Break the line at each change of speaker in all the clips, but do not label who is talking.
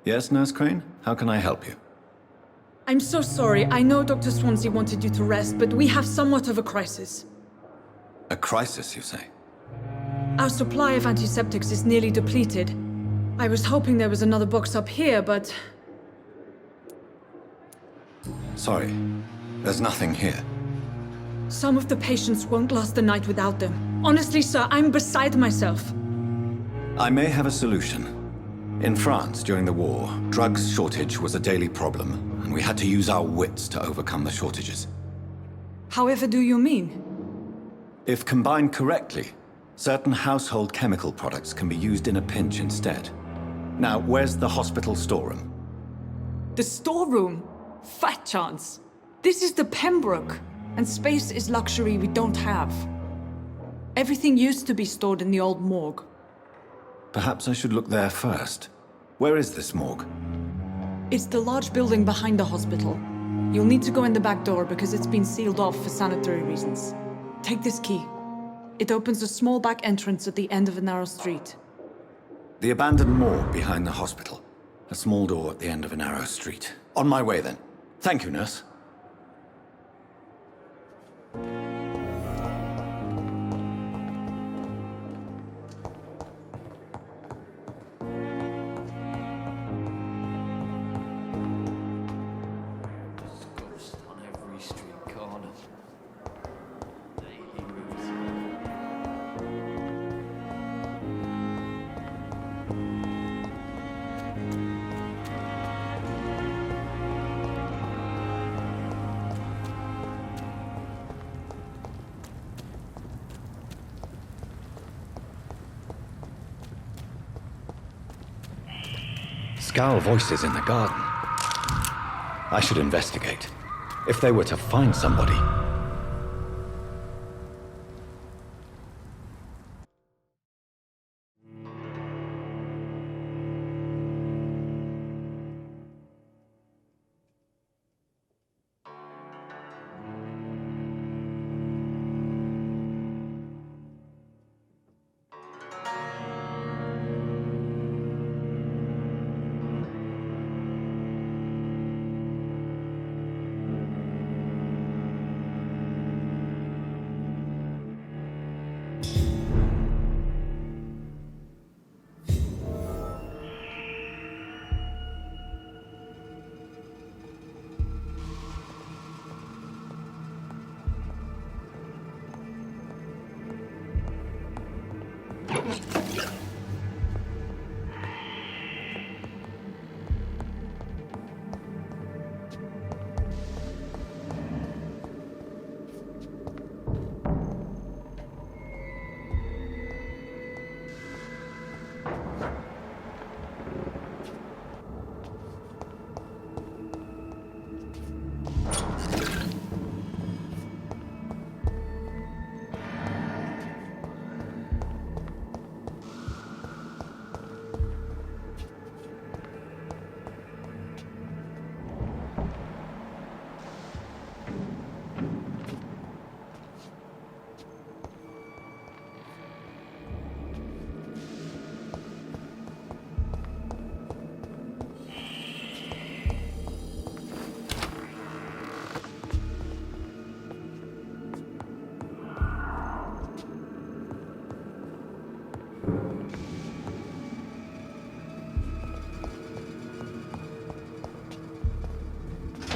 Yes, Nurse Crane? How can I help you?
I'm so sorry. I know Dr. Swansea wanted you to rest, but we have somewhat of a crisis.
A crisis, you say?
Our supply of antiseptics is nearly depleted. I was hoping there was another box up here, but...
Sorry. There's nothing here.
Some of the patients won't last the night without them. Honestly, sir, I'm beside myself.
I may have a solution. In France, during the war, drugs shortage was a daily problem, and we had to use our wits to overcome the shortages.
However do you mean?
If combined correctly, certain household chemical products can be used in a pinch instead. Now, where's the hospital storeroom?
The storeroom? Fat chance. This is the Pembroke, and space is luxury we don't have. Everything used to be stored in the old morgue.
Perhaps I should look there first. Where is this morgue?
It's the large building behind the hospital. You'll need to go in the back door because it's been sealed off for sanitary reasons. Take this key. It opens a small back entrance at the end of a narrow street.
The abandoned morgue behind the hospital. A small door at the end of a narrow street. On my way then. Thank you, nurse. Scowl voices in the garden. I should investigate. If they were to find somebody...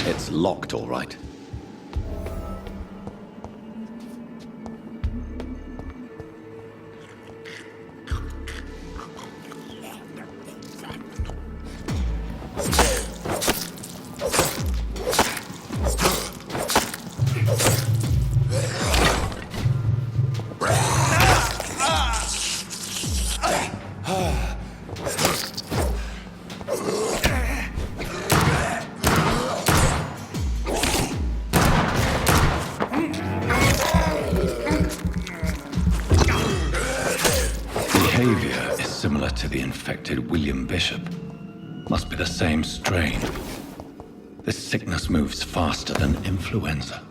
It's locked, all right. Behavior is similar to the infected William Bishop. Must be the same strain. This sickness moves faster than influenza.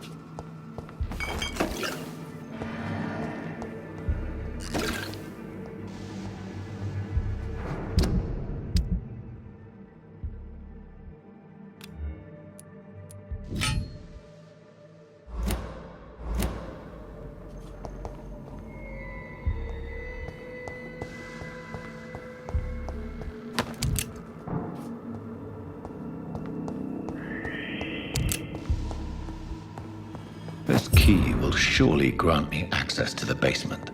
This key will surely grant me access to the basement.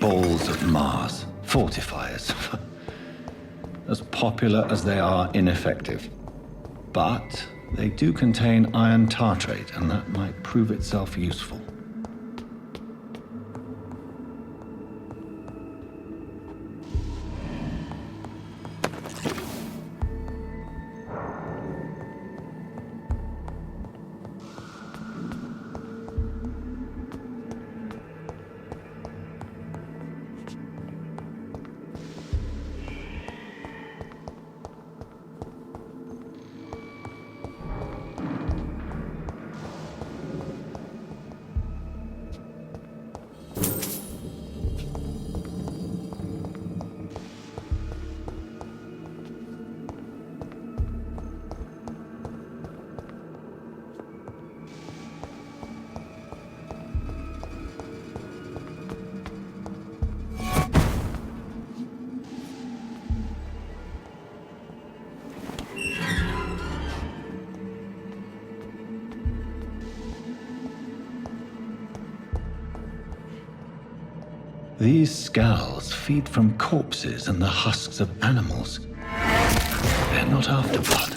Balls of Mars, fortifiers. As popular as they are ineffective. But they do contain iron tartrate, and that might prove itself useful. These scowls feed from corpses and the husks of animals. They're not after blood.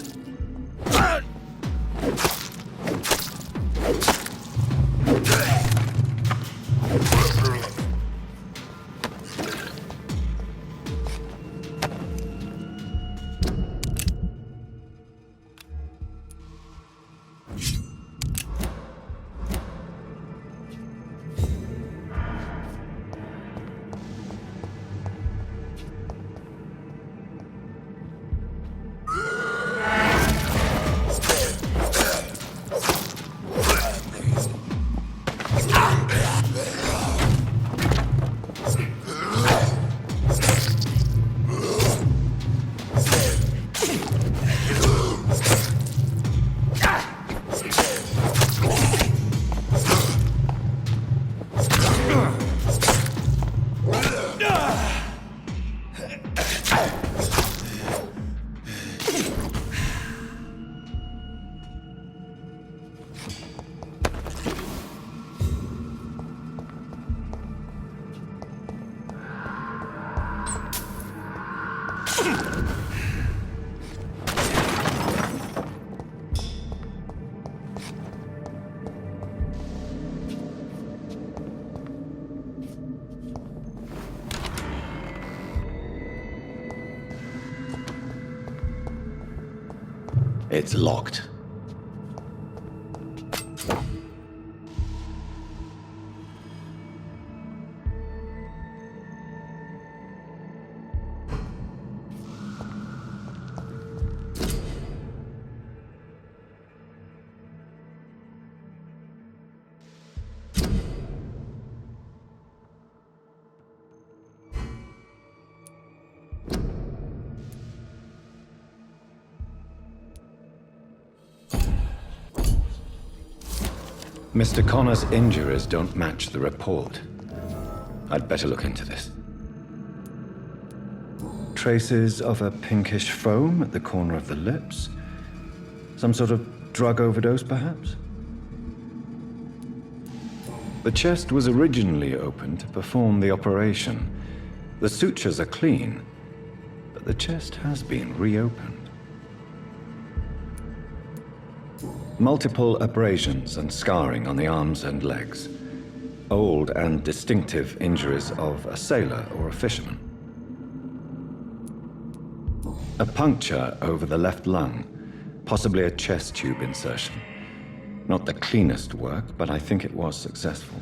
It's locked. Mr. Connor's injuries don't match the report. I'd better look into this. Traces of a pinkish foam at the corner of the lips. Some sort of drug overdose, perhaps? The chest was originally opened to perform the operation. The sutures are clean, but the chest has been reopened. Multiple abrasions and scarring on the arms and legs. Old and distinctive injuries of a sailor or a fisherman. A puncture over the left lung, possibly a chest tube insertion. Not the cleanest work, but I think it was successful.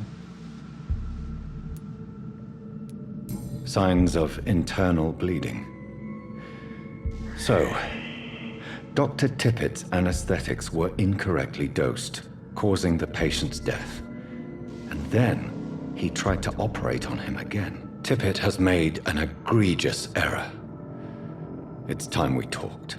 Signs of internal bleeding. So, Dr. Tippett's anesthetics were incorrectly dosed, causing the patient's death. And then he tried to operate on him again. Tippett has made an egregious error. It's time we talked.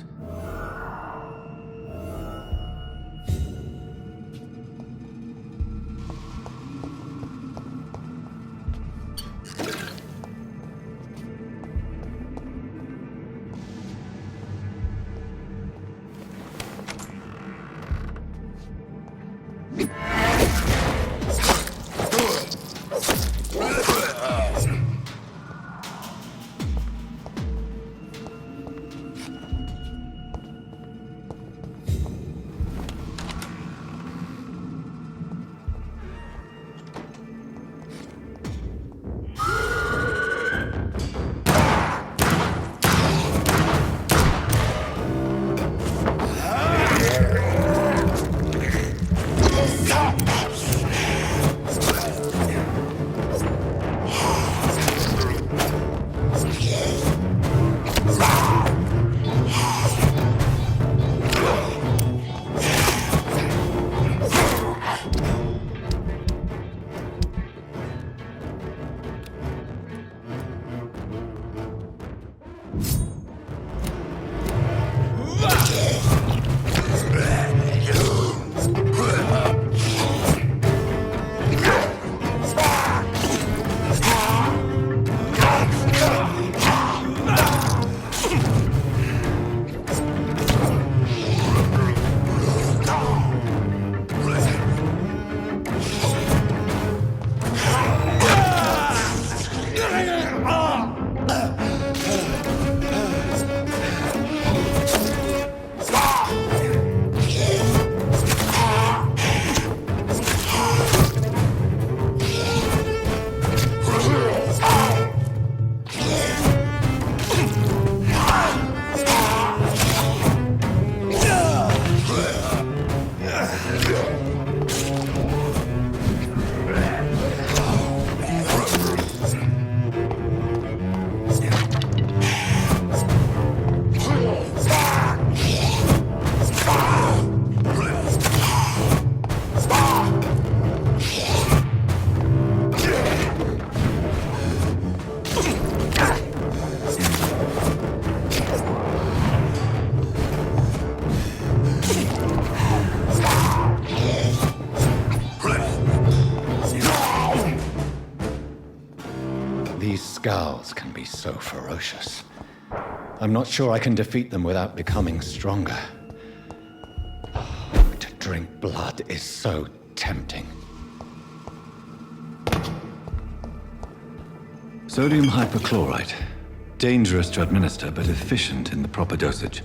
These scowls can be so ferocious. I'm not sure I can defeat them without becoming stronger. To drink blood is so tempting. Sodium hypochlorite. Dangerous to administer, but efficient in the proper dosage.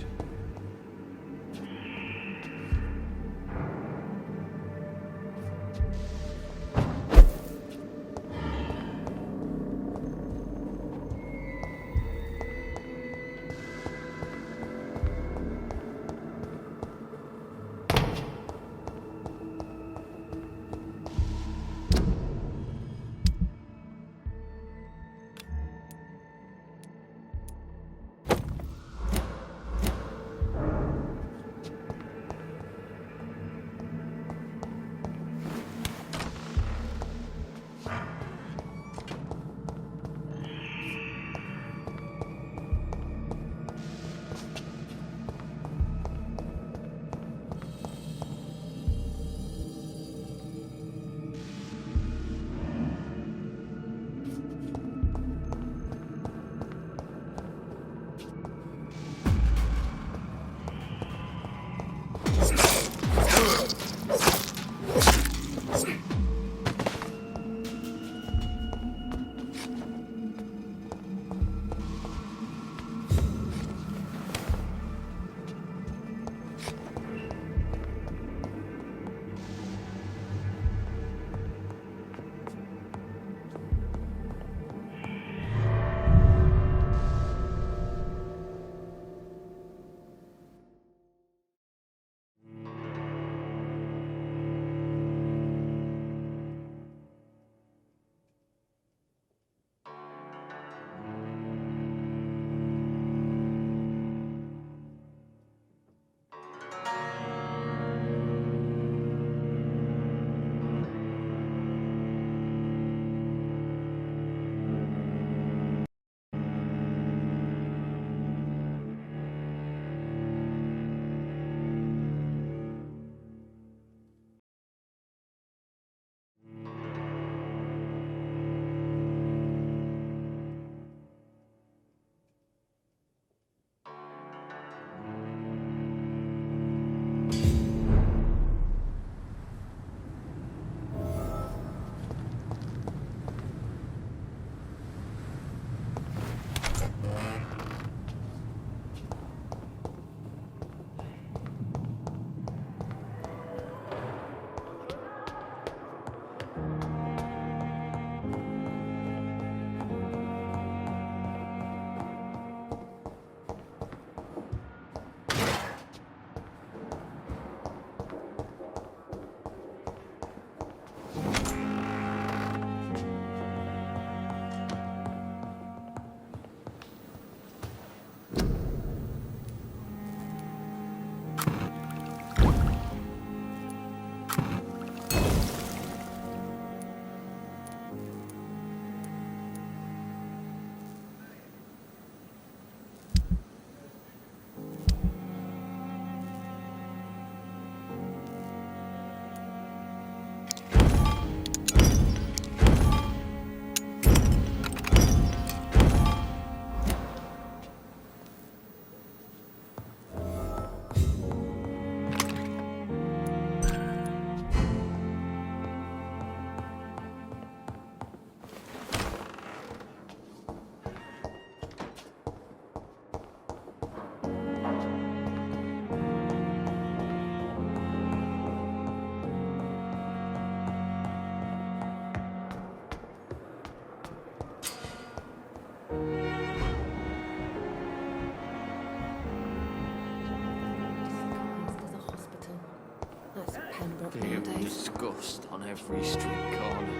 Disgust on every street corner.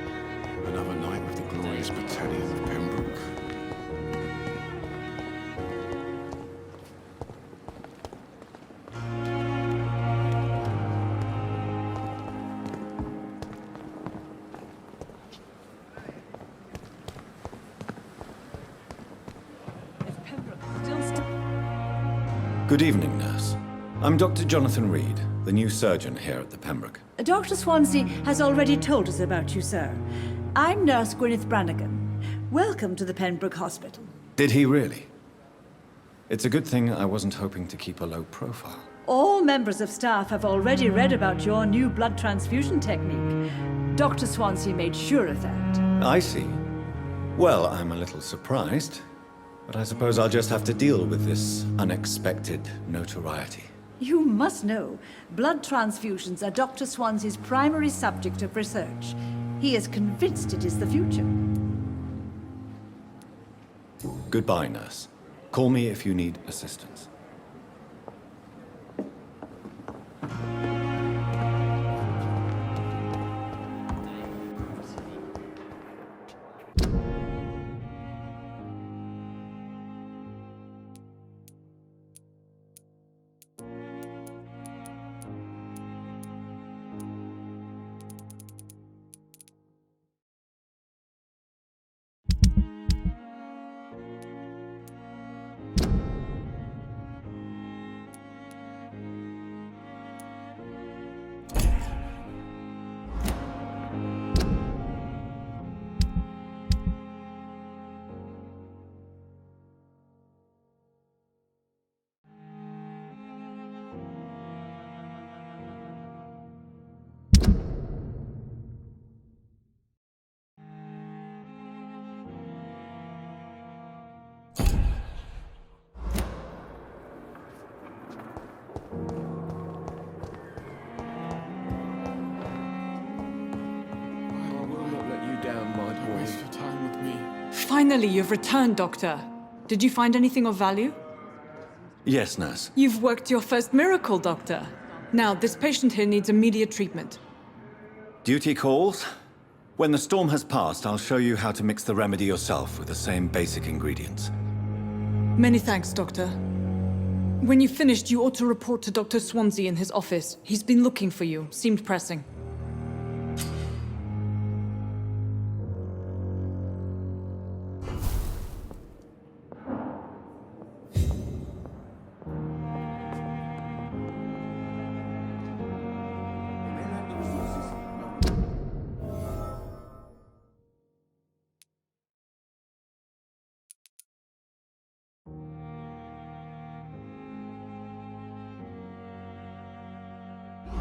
Another night with the glorious battalion of Pembroke.
Good evening, nurse. I'm Dr. Jonathan Reed, the new surgeon here at the Pembroke.
Dr. Swansea has already told us about you, sir. I'm Nurse Gwyneth Brannigan. Welcome to the Pembroke Hospital.
Did he really? It's a good thing I wasn't hoping to keep a low profile.
All members of staff have already read about your new blood transfusion technique. Dr. Swansea made sure of that.
I see. Well, I'm a little surprised, but I suppose I'll just have to deal with this unexpected notoriety.
You must know, blood transfusions are Dr. Swansea's primary subject of research. He is convinced it is the future.
Goodbye, nurse. Call me if you need assistance.
Finally, you've returned, Doctor. Did you find anything of value?
Yes, nurse.
You've worked your first miracle, Doctor. Now, this patient here needs immediate treatment.
Duty calls. When the storm has passed, I'll show you how to mix the remedy yourself with the same basic ingredients.
Many thanks, Doctor. When you've finished, you ought to report to Dr. Swansea in his office. He's been looking for you. Seemed pressing.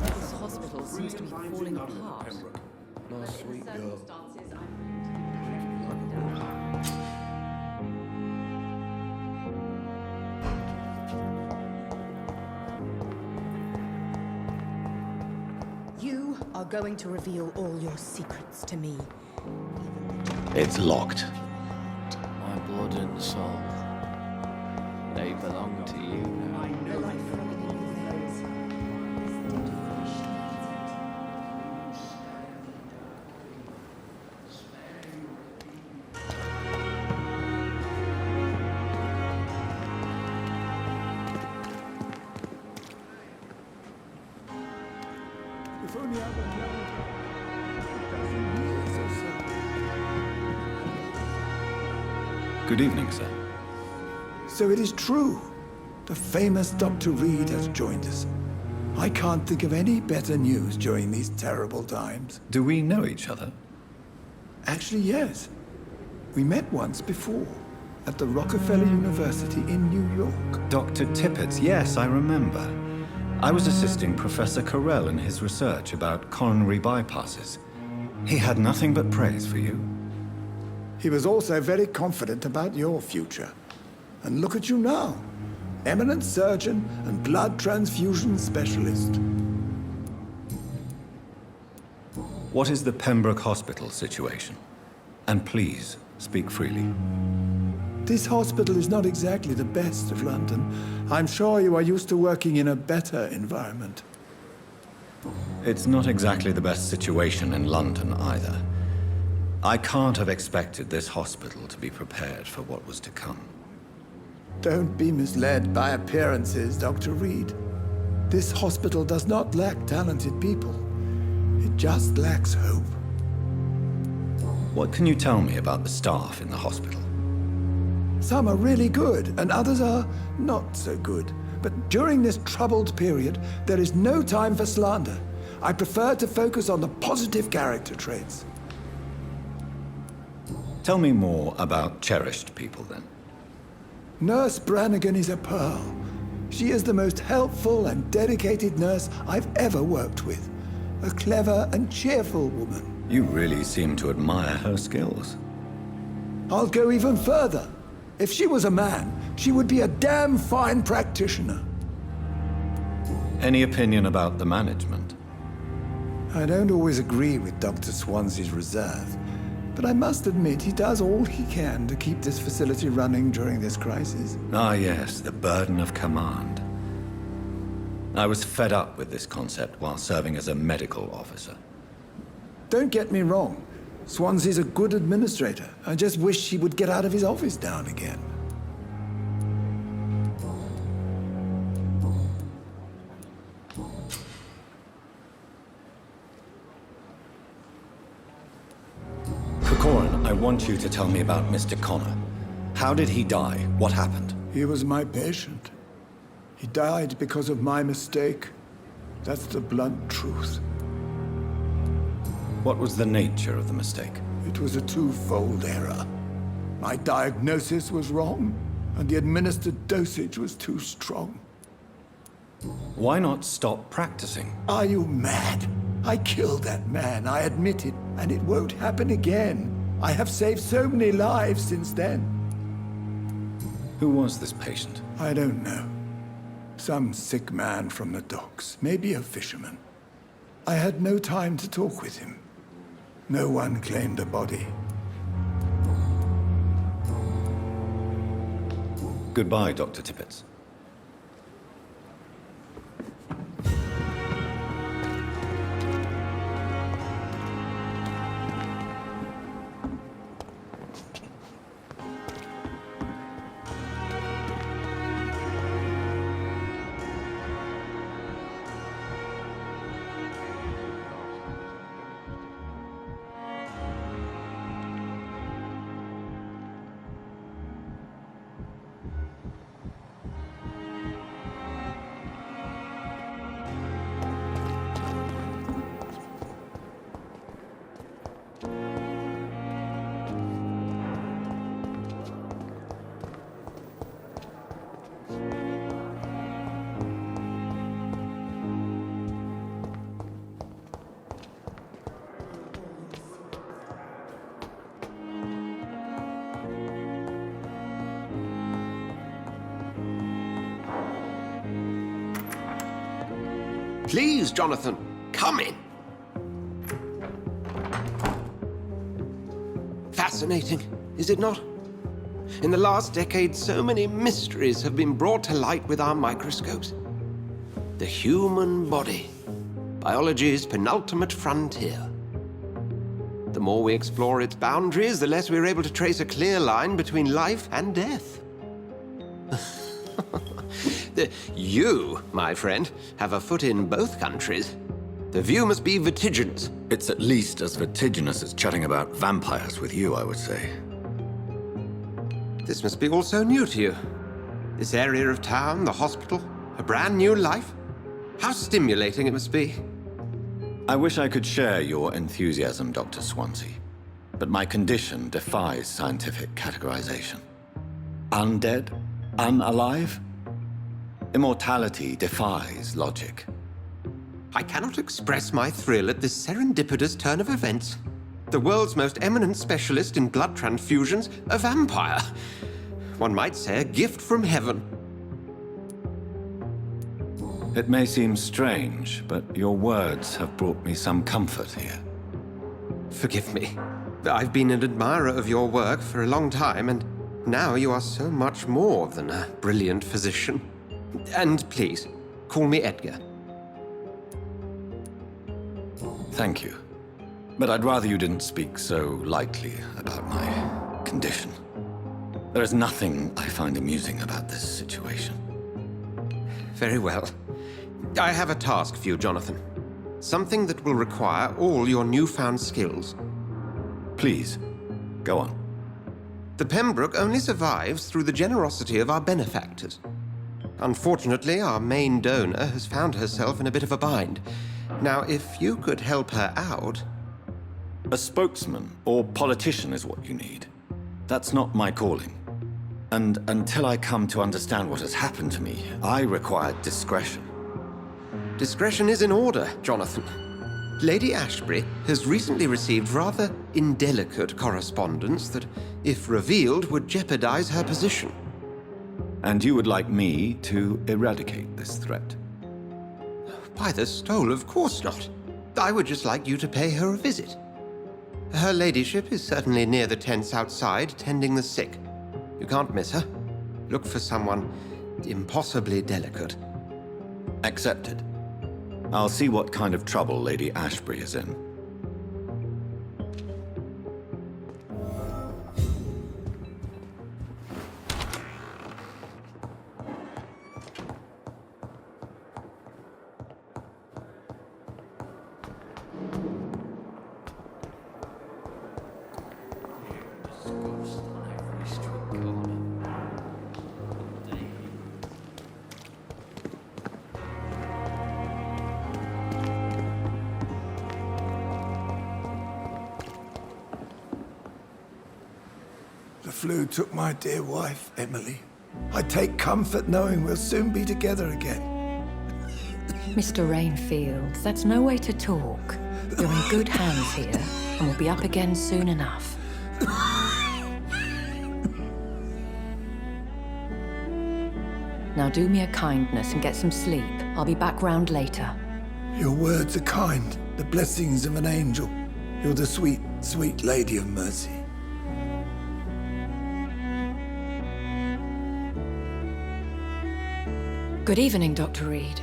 This hospital seems to be falling apart.
My sweet girl.
You are going to reveal all your secrets to me.
It's locked.
My blood and soul, they belong to you now.
If only I were known a dozen years or so.
Good evening, sir.
So it is true. The famous Dr. Reed has joined us. I can't think of any better news during these terrible times.
Do we know each other?
Actually, yes. We met once before, at the Rockefeller University in New York.
Dr. Tippett, yes, I remember. I was assisting Professor Carell in his research about coronary bypasses. He had nothing but praise for you.
He was also very confident about your future. And look at you now. Eminent surgeon and blood transfusion specialist.
What is the Pembroke Hospital situation? And please, speak freely.
This hospital is not exactly the best of London. I'm sure you are used to working in a better environment.
It's not exactly the best situation in London either. I can't have expected this hospital to be prepared for what was to come.
Don't be misled by appearances, Dr. Reed. This hospital does not lack talented people. It just lacks hope.
What can you tell me about the staff in the hospital?
Some are really good, and others are not so good. But during this troubled period, there is no time for slander. I prefer to focus on the positive character traits.
Tell me more about cherished people, then.
Nurse Brannigan is a pearl. She is the most helpful and dedicated nurse I've ever worked with. A clever and cheerful woman.
You really seem to admire her skills.
I'll go even further. If she was a man, she would be a damn fine practitioner.
Any opinion about the management?
I don't always agree with Dr. Swansea's reserve, but I must admit he does all he can to keep this facility running during this crisis.
Ah, yes, the burden of command. I was fed up with this concept while serving as a medical officer.
Don't get me wrong. Swansea's a good administrator. I just wish he would get out of his office now and again.
Corcoran, I want you to tell me about Mr. Connor. How did he die? What happened?
He was my patient. He died because of my mistake. That's the blunt truth.
What was the nature of the mistake?
It was a twofold error. My diagnosis was wrong, and the administered dosage was too strong.
Why not stop practicing?
Are you mad? I killed that man, I admit it, and it won't happen again. I have saved so many lives since then.
Who was this patient?
I don't know. Some sick man from the docks, maybe a fisherman. I had no time to talk with him. No one claimed a body.
Goodbye, Dr. Tippett.
Please, Jonathan, come in. Fascinating, is it not? In the last decade, so many mysteries have been brought to light with our microscopes. The human body, biology's penultimate frontier. The more we explore its boundaries, the less we're able to trace a clear line between life and death. You, my friend, have a foot in both countries. The view must be vertiginous.
It's at least as vertiginous as chatting about vampires with you, I would say.
This must be all so new to you. This area of town, the hospital, a brand new life. How stimulating it must be.
I wish I could share your enthusiasm, Dr. Swansea, but my condition defies scientific categorization. Undead? Unalive? Immortality defies logic.
I cannot express my thrill at this serendipitous turn of events. The world's most eminent specialist in blood transfusions, a vampire. One might say a gift from heaven.
It may seem strange, but your words have brought me some comfort here.
Forgive me. I've been an admirer of your work for a long time, and now you are so much more than a brilliant physician. And please, call me Edgar.
Thank you. But I'd rather you didn't speak so lightly about my condition. There is nothing I find amusing about this situation.
Very well. I have a task for you, Jonathan. Something that will require all your newfound skills.
Please, go on.
The Pembroke only survives through the generosity of our benefactors. Unfortunately, our main donor has found herself in a bit of a bind. Now, if you could help her out...
A spokesman or politician is what you need. That's not my calling. And until I come to understand what has happened to me, I require discretion.
Discretion is in order, Jonathan. Lady Ashbury has recently received rather indelicate correspondence that, if revealed, would jeopardize her position.
And you would like me to eradicate this threat?
By the stole, of course not. I would just like you to pay her a visit. Her ladyship is certainly near the tents outside, tending the sick. You can't miss her. Look for someone impossibly delicate.
Accepted. I'll see what kind of trouble Lady Ashbury is in.
The flu took my dear wife, Emily. I take comfort knowing we'll soon be together again.
Mr. Rainfield, that's no way to talk. You're in good hands here, and we'll be up again soon enough. Now do me a kindness and get some sleep. I'll be back round later.
Your words are kind, the blessings of an angel. You're the sweet, sweet Lady of Mercy.
Good evening, Dr. Reed.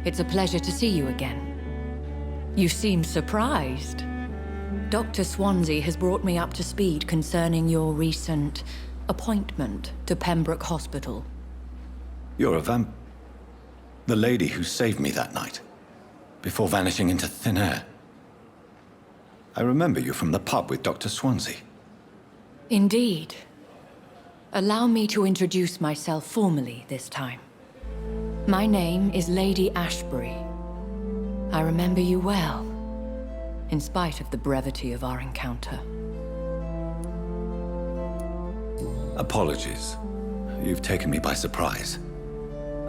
It's a pleasure to see you again. You seem surprised. Dr. Swansea has brought me up to speed concerning your recent appointment to Pembroke Hospital.
You're a the lady who saved me that night, before vanishing into thin air. I remember you from the pub with Dr. Swansea.
Indeed. Allow me to introduce myself formally this time. My name is Lady Ashbury. I remember you well, in spite of the brevity of our encounter.
Apologies. You've taken me by surprise.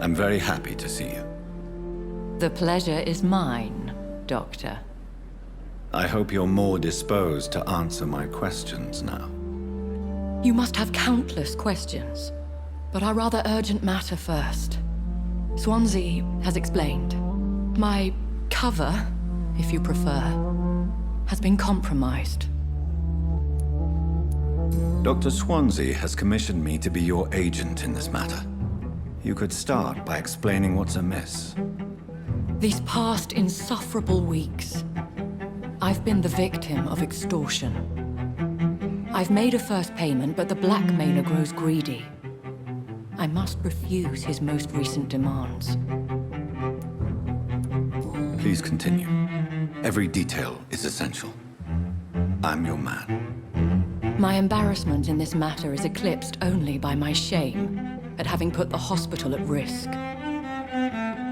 I'm very happy to see you.
The pleasure is mine, Doctor.
I hope you're more disposed to answer my questions now.
You must have countless questions, but our rather urgent matter first. Swansea has explained. My cover, if you prefer, has been compromised.
Dr. Swansea has commissioned me to be your agent in this matter. You could start by explaining what's amiss.
These past insufferable weeks, I've been the victim of extortion. I've made a first payment, but the blackmailer grows greedy. I must refuse his most recent demands.
Please continue. Every detail is essential. I'm your man.
My embarrassment in this matter is eclipsed only by my shame at having put the hospital at risk.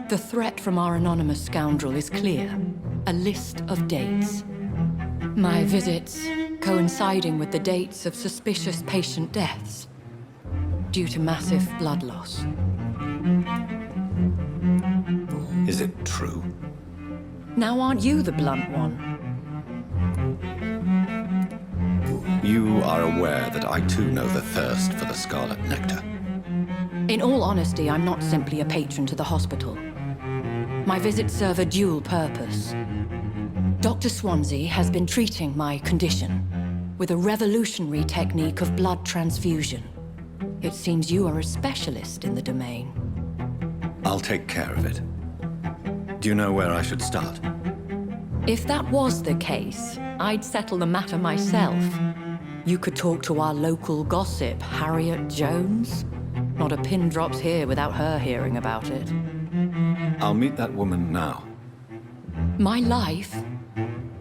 The threat from our anonymous scoundrel is clear. A list of dates. My visits coinciding with the dates of suspicious patient deaths due to massive blood loss.
Is it true?
Now aren't you the blunt one?
You are aware that I too know the thirst for the scarlet nectar.
In all honesty, I'm not simply a patron to the hospital. My visits serve a dual purpose. Dr. Swansea has been treating my condition with a revolutionary technique of blood transfusion. It seems you are a specialist in the domain.
I'll take care of it. Do you know where I should start?
If that was the case, I'd settle the matter myself. You could talk to our local gossip, Harriet Jones. Not a pin drops here without her hearing about it.
I'll meet that woman now.
My life,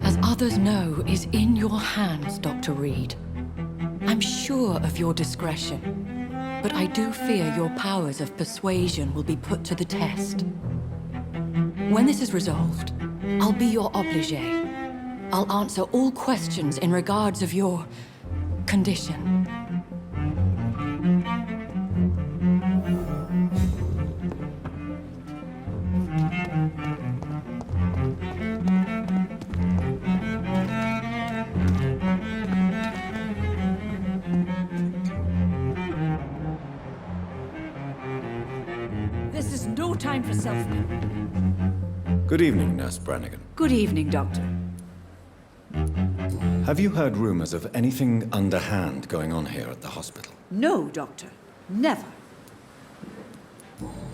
as others know, is in your hands, Dr. Reed. I'm sure of your discretion, but I do fear your powers of persuasion will be put to the test. When this is resolved, I'll be your obligé. I'll answer all questions in regards of your condition.
This is no time for self-pity.
Good evening, Nurse Brannigan.
Good evening, Doctor.
Have you heard rumors of anything underhand going on here at the hospital?
No, Doctor. Never.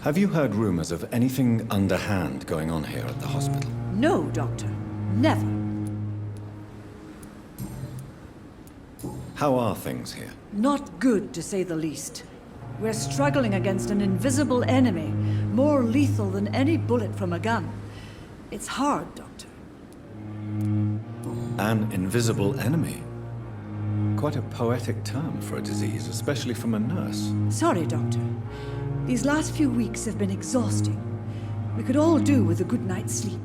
Have you heard rumors of anything underhand going on here at the hospital?
No, Doctor. Never.
How are things here?
Not good, to say the least. We're struggling against an invisible enemy, more lethal than any bullet from a gun. It's hard, Doctor.
An invisible enemy? Quite a poetic term for a disease, especially from a nurse.
Sorry, Doctor. These last few weeks have been exhausting. We could all do with a good night's sleep.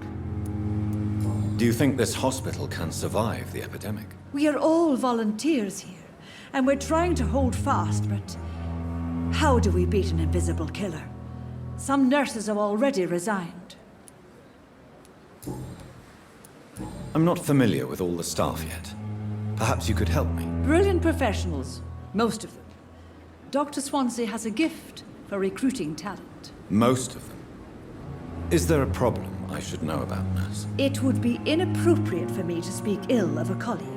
Do you think this hospital can survive the epidemic?
We are all volunteers here, and we're trying to hold fast, but how do we beat an invisible killer? Some nurses have already resigned.
I'm not familiar with all the staff yet. Perhaps you could help me.
Brilliant professionals, most of them. Dr. Swansea has a gift for recruiting talent.
Most of them. Is there a problem I should know about, nurse?
It would be inappropriate for me to speak ill of a colleague.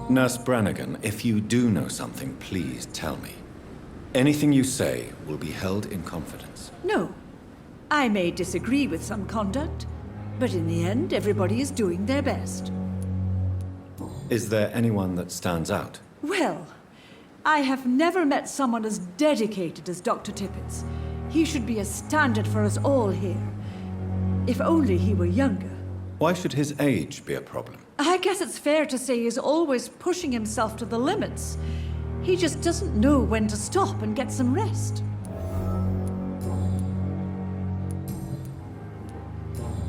Nurse Brannigan, if you do know something, please tell me. Anything you say will be held in confidence.
No. I may disagree with some conduct, but in the end, everybody is doing their best.
Is there anyone that stands out?
Well, I have never met someone as dedicated as Dr. Tippets. He should be a standard for us all here. If only he were younger.
Why should his age be a problem?
I guess it's fair to say he's always pushing himself to the limits. He just doesn't know when to stop and get some rest.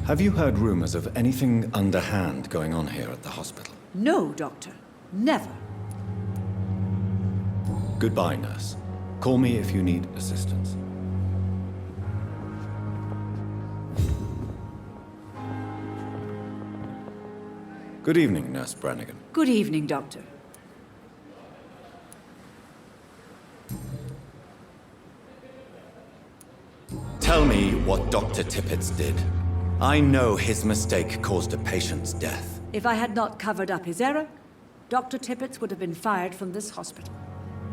Have you heard rumors of anything underhand going on here at the hospital?
No, Doctor. Never.
Goodbye, nurse. Call me if you need assistance. Good evening, Nurse Brannigan.
Good evening, Doctor.
Tell me what Dr. Tippets did. I know his mistake caused a patient's death.
If I had not covered up his error, Dr. Tippets would have been fired from this hospital.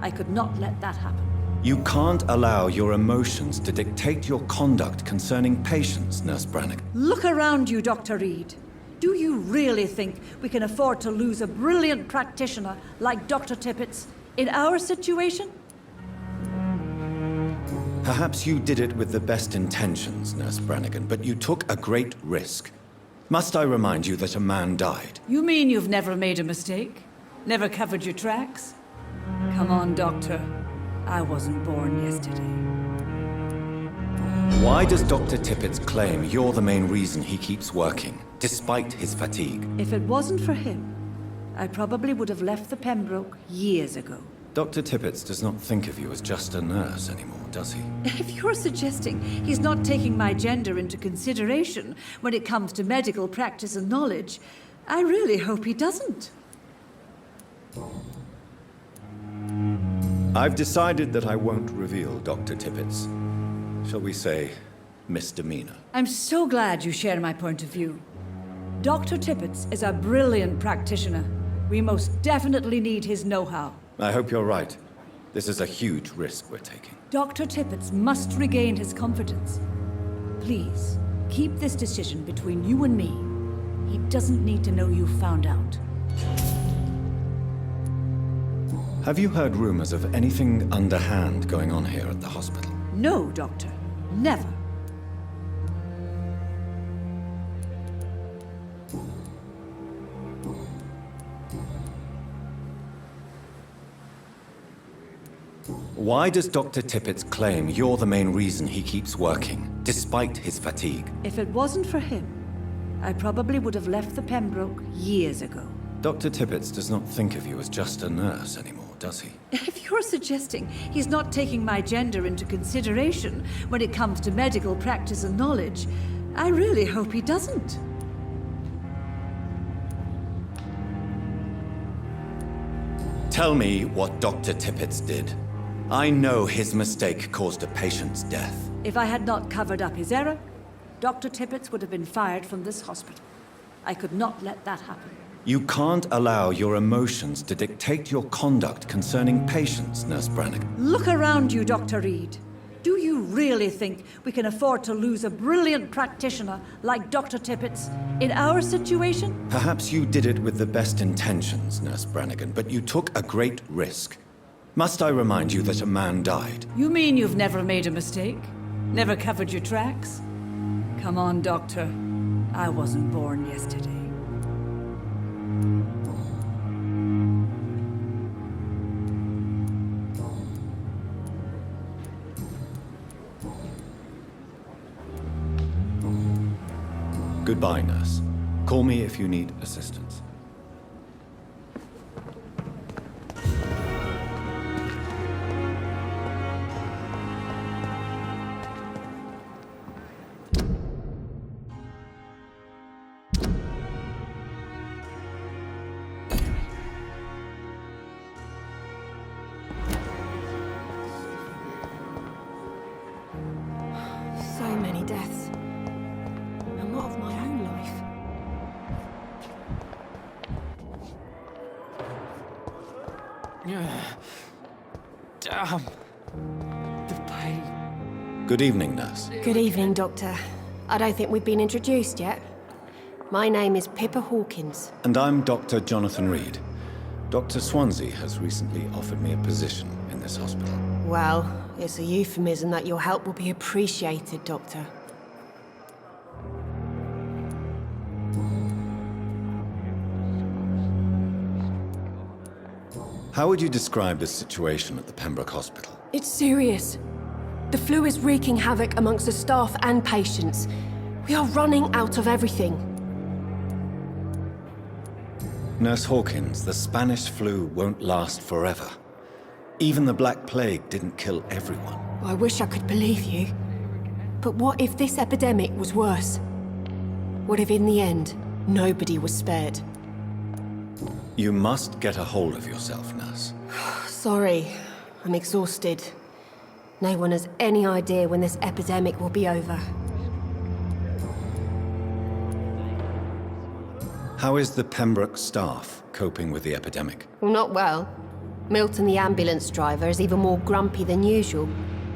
I could not let that happen.
You can't allow your emotions to dictate your conduct concerning patients, Nurse Brannigan.
Look around you, Dr. Reed. Do you really think we can afford to lose a brilliant practitioner like Dr. Tippets in our situation?
Perhaps you did it with the best intentions, Nurse Brannigan, but you took a great risk. Must I remind you that a man died?
You mean you've never made a mistake? Never covered your tracks? Come on, Doctor. I wasn't born yesterday.
Why does Dr. Tippets claim you're the main reason he keeps working, despite his fatigue?
If it wasn't for him, I probably would have left the Pembroke years ago.
Dr. Tippets does not think of you as just a nurse anymore, does he?
If you're suggesting he's not taking my gender into consideration when it comes to medical practice and knowledge, I really hope he doesn't.
I've decided that I won't reveal Dr. Tippets' shall we say, misdemeanor.
I'm so glad you share my point of view. Dr. Tippets is a brilliant practitioner. We most definitely need his know-how.
I hope you're right. This is a huge risk we're taking.
Dr. Tippets must regain his confidence. Please, keep this decision between you and me. He doesn't need to know you found out.
Have you heard rumors of anything underhand going on here at the hospital?
No, Doctor. Never.
Why does Dr. Tippets claim you're the main reason he keeps working, despite his fatigue?
If it wasn't for him, I probably would have left the Pembroke years ago.
Dr. Tippets does not think of you as just a nurse anymore, does he?
If you're suggesting he's not taking my gender into consideration when it comes to medical practice and knowledge, I really hope he doesn't.
Tell me what Dr. Tippets did. I know his mistake caused a patient's death.
If I had not covered up his error, Dr. Tippets would have been fired from this hospital. I could not let that happen.
You can't allow your emotions to dictate your conduct concerning patients, Nurse Brannigan.
Look around you, Dr. Reed. Do you really think we can afford to lose a brilliant practitioner like Dr. Tippets in our situation?
Perhaps you did it with the best intentions, Nurse Brannigan, but you took a great risk. Must I remind you that a man died?
You mean you've never made a mistake? Never covered your tracks? Come on, Doctor. I wasn't born yesterday.
Goodbye, nurse. Call me if you need assistance.
So many deaths. A lot of my own life.
Damn.
Good evening, nurse.
Good evening, Doctor. I don't think we've been introduced yet. My name is Pippa Hawkins.
And I'm Dr. Jonathan Reed. Dr. Swansea has recently offered me a position in this hospital.
Well, it's a euphemism that your help will be appreciated, Doctor.
How would you describe the situation at the Pembroke Hospital?
It's serious. The flu is wreaking havoc amongst the staff and patients. We are running out of everything.
Nurse Hawkins, the Spanish flu won't last forever. Even the Black Plague didn't kill everyone.
I wish I could believe you. But what if this epidemic was worse? What if in the end, nobody was spared?
You must get a hold of yourself, nurse.
Sorry, I'm exhausted. No one has any idea when this epidemic will be over.
How is the Pembroke staff coping with the epidemic?
Well, not well. Milton, the ambulance driver, is even more grumpy than usual,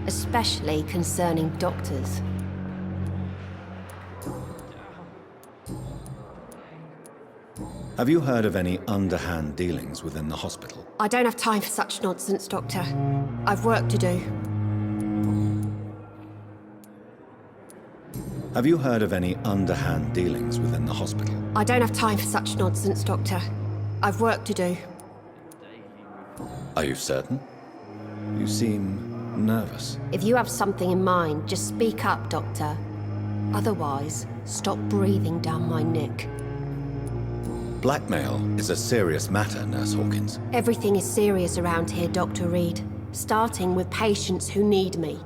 especially concerning doctors.
Have you heard of any underhand dealings within the hospital?
I don't have time for such nonsense, Doctor. I've work to do.
Have you heard of any underhand dealings within the hospital?
I don't have time for such nonsense, Doctor. I've work to do.
Are you certain? You seem nervous.
If you have something in mind, just speak up, Doctor. Otherwise, stop breathing down my neck.
Blackmail is a serious matter, Nurse Hawkins.
Everything is serious around here, Dr. Reed. Starting with patients who need me.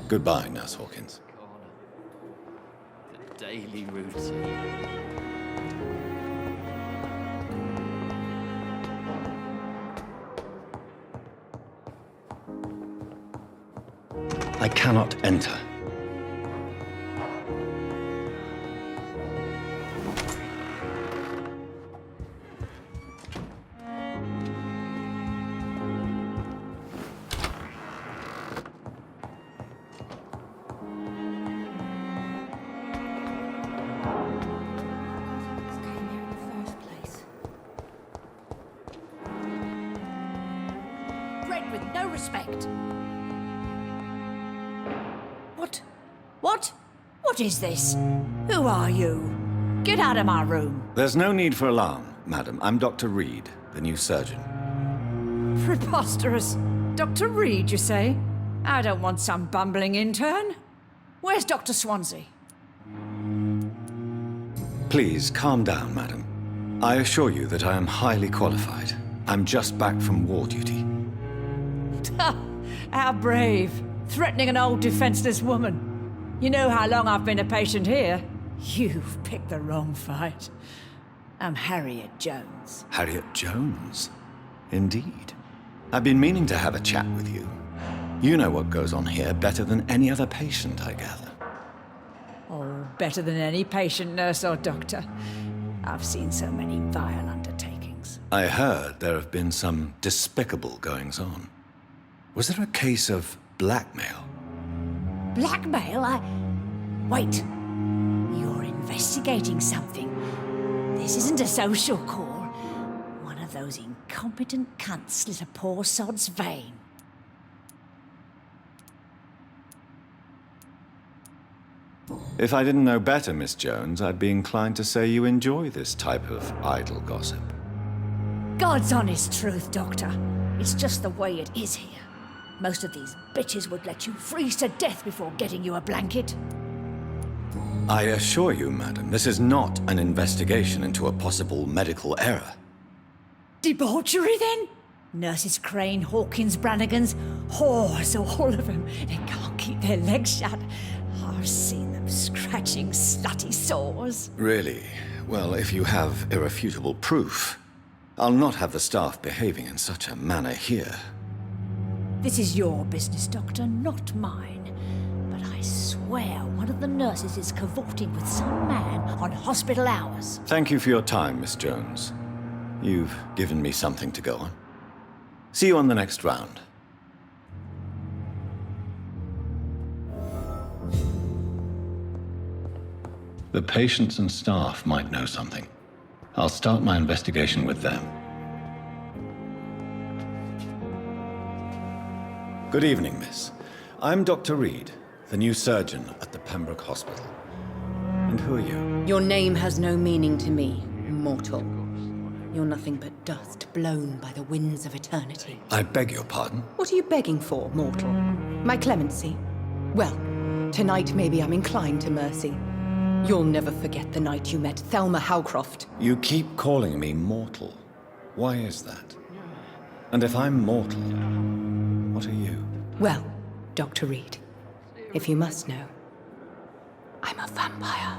Goodbye, Nurse Hawkins.
The daily routine.
I cannot enter.
Bred with no respect. What is this? Who are you? Get out of my room.
There's no need for alarm, madam. I'm Dr. Reed, the new surgeon.
Preposterous. Dr. Reed, you say? I don't want some bumbling intern. Where's Dr. Swansea?
Please, calm down, madam. I assure you that I am highly qualified. I'm just back from war duty.
How brave. Threatening an old defenseless woman. You know how long I've been a patient here? You've picked the wrong fight. I'm Harriet Jones.
Harriet Jones? Indeed. I've been meaning to have a chat with you. You know what goes on here better than any other patient, I gather.
Oh, better than any patient, nurse or doctor. I've seen so many vile undertakings.
I heard there have been some despicable goings-on. Was there a case of blackmail?
Blackmail? Wait. You're investigating something. This isn't a social call. One of those incompetent cunts slit a poor sod's vein.
If I didn't know better, Miss Jones, I'd be inclined to say you enjoy this type of idle gossip.
God's honest truth, Doctor. It's just the way it is here. Most of these bitches would let you freeze to death before getting you a blanket.
I assure you, madam, this is not an investigation into a possible medical error.
Debauchery, then? Nurses Crane, Hawkins, Brannigans, whores, all of them. They can't keep their legs shut. I've seen them scratching slutty sores.
Really? Well, if you have irrefutable proof, I'll not have the staff behaving in such a manner here.
This is your business, Doctor, not mine. But I swear one of the nurses is cavorting with some man on hospital hours.
Thank you for your time, Miss Jones. You've given me something to go on. See you on the next round. The patients and staff might know something. I'll start my investigation with them. Good evening, miss. I'm Dr. Reed, the new surgeon at the Pembroke Hospital. And who are you?
Your name has no meaning to me, mortal. You're nothing but dust blown by the winds of eternity.
I beg your pardon?
What are you begging for, mortal? My clemency? Well, tonight maybe I'm inclined to mercy. You'll never forget the night you met Thelma Howcroft.
You keep calling me mortal. Why is that? And if I'm mortal, what are you?
Well, Dr. Reed, if you must know, I'm a vampire.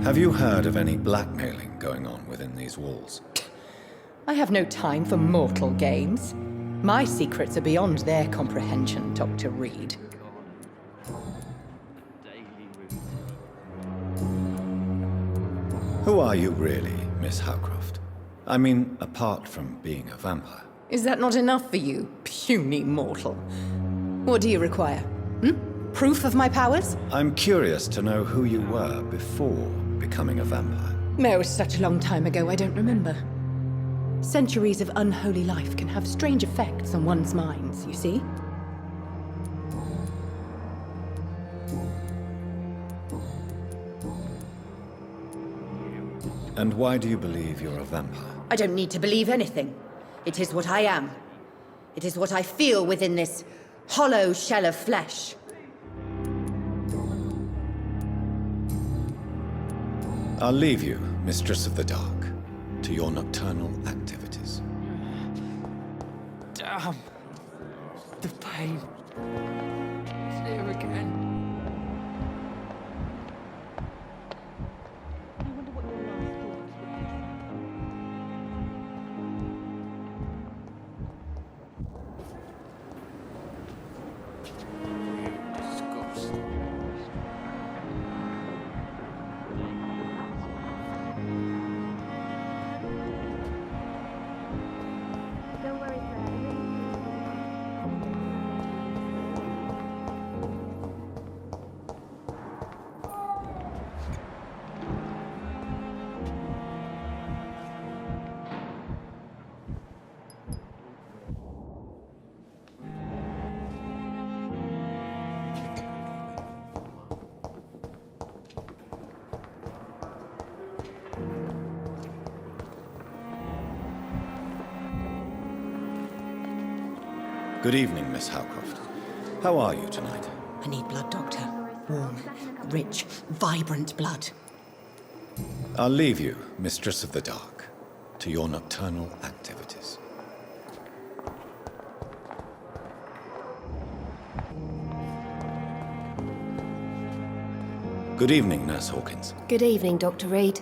Have you heard of any blackmailing going on within these walls?
I have no time for mortal games. My secrets are beyond their comprehension, Dr. Reed.
Who are you really, Miss Howcroft? I mean, apart from being a vampire.
Is that not enough for you, puny mortal? What do you require? Proof of my powers?
I'm curious to know who you were before becoming a vampire.
It was such a long time ago, I don't remember. Centuries of unholy life can have strange effects on one's minds, you see?
And why do you believe you're a vampire?
I don't need to believe anything. It is what I am. It is what I feel within this hollow shell of flesh.
I'll leave you, Mistress of the Dark, to your nocturnal activities.
Damn. The pain. It's here again.
Good evening, Miss Howcroft. How are you tonight?
I need blood, Doctor. Warm, rich, vibrant blood.
I'll leave you, Mistress of the Dark, to your nocturnal activities. Good evening, Nurse Hawkins.
Good evening, Dr. Reed.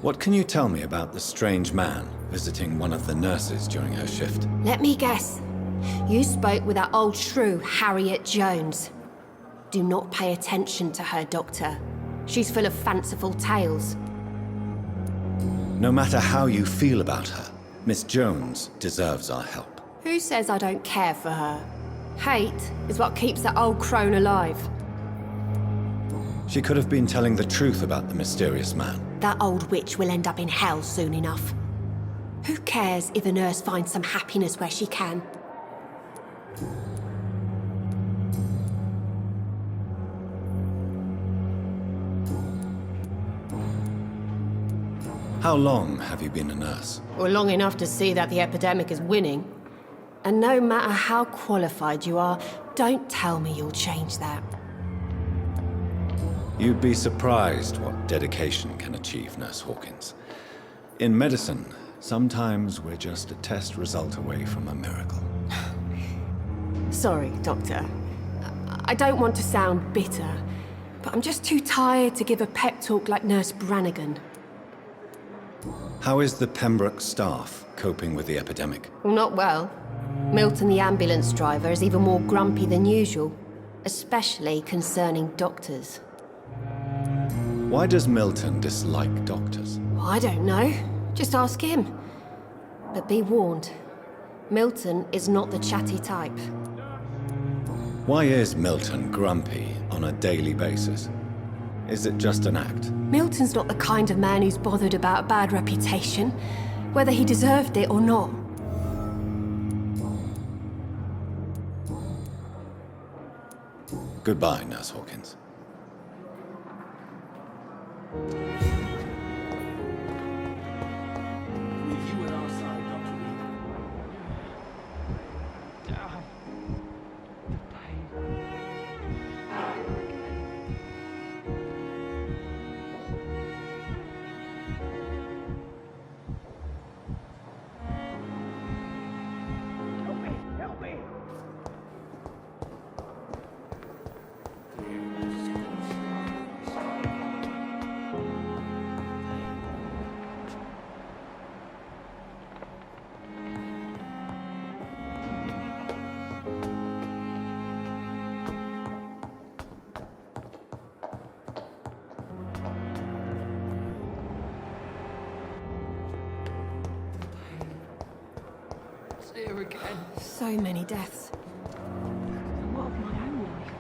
What can you tell me about the strange man visiting one of the nurses during her shift?
Let me guess. You spoke with that old shrew, Harriet Jones. Do not pay attention to her, Doctor. She's full of fanciful tales.
No matter how you feel about her, Miss Jones deserves our help.
Who says I don't care for her? Hate is what keeps that old crone alive.
She could have been telling the truth about the mysterious man.
That old witch will end up in hell soon enough. Who cares if a nurse finds some happiness where she can?
How long have you been a nurse?
Well, long enough to see that the epidemic is winning. And no matter how qualified you are, don't tell me you'll change that.
You'd be surprised what dedication can achieve, Nurse Hawkins. In medicine, sometimes we're just a test result away from a miracle.
Sorry, Doctor. I don't want to sound bitter, but I'm just too tired to give a pep talk like Nurse Brannigan.
How is the Pembroke staff coping with the epidemic?
Well, not well. Milton, the ambulance driver, is even more grumpy than usual, especially concerning doctors.
Why does Milton dislike doctors?
I don't know. Just ask him. But be warned, Milton is not the chatty type.
Why is Milton grumpy on a daily basis? Is it just an act?
Milton's not the kind of man who's bothered about a bad reputation, whether he deserved it or not.
Goodbye, Nurse Hawkins.
Here again.
So many deaths.
What of my own life?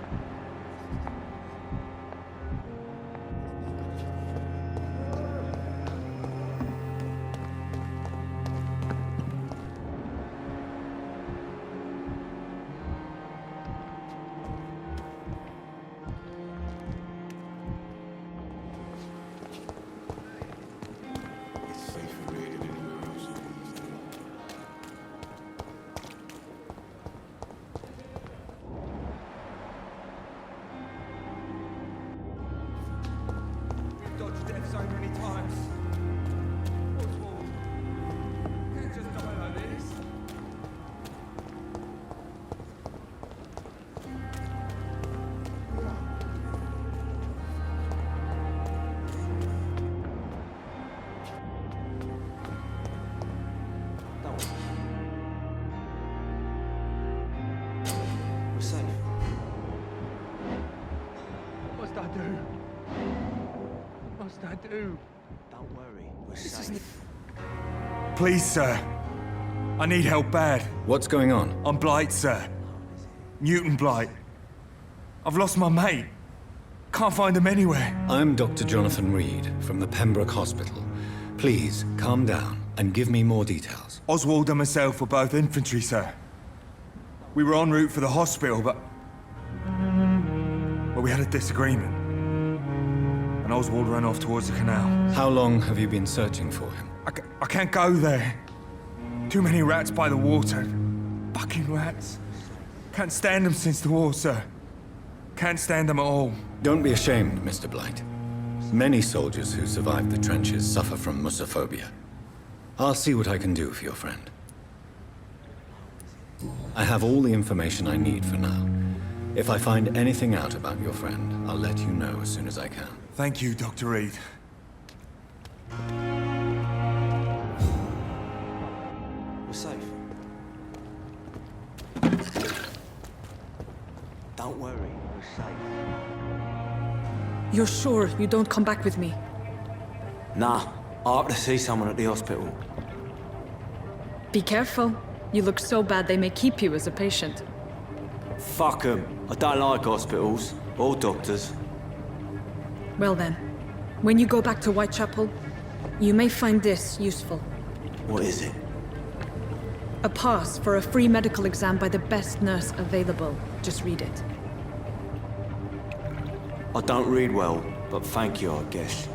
It's safer rated anywhere else.
Dodged death so many times. Oswald, can't just die like this.
We're safe.
What must I do? What must I do?
Don't worry, we're safe.
Please, sir. I need help bad.
What's going on?
I'm Blight, sir. Newton Blight. I've lost my mate. Can't find him anywhere.
I'm Dr. Jonathan Reed from the Pembroke Hospital. Please, calm down and give me more details.
Oswald and myself were both infantry, sir. We were en route for the hospital, but... well, we had a disagreement. And Oswald ran off towards the canal.
How long have you been searching for him?
I can't go there. Too many rats by the water. Fucking rats. Can't stand them since the war, sir. Can't stand them at all.
Don't be ashamed, Mr. Blight. Many soldiers who survived the trenches suffer from musophobia. I'll see what I can do for your friend. I have all the information I need for now. If I find anything out about your friend, I'll let you know as soon as I can.
Thank you, Dr. Reed.
We're safe. Don't worry, we're safe.
You're sure you don't come back with me?
Nah, I have to see someone at the hospital.
Be careful. You look so bad they may keep you as a patient.
Fuck 'em. I don't like hospitals or doctors.
Well then, when you go back to Whitechapel, you may find this useful.
What is it?
A pass for a free medical exam by the best nurse available. Just read it.
I don't read well, but thank you, I guess.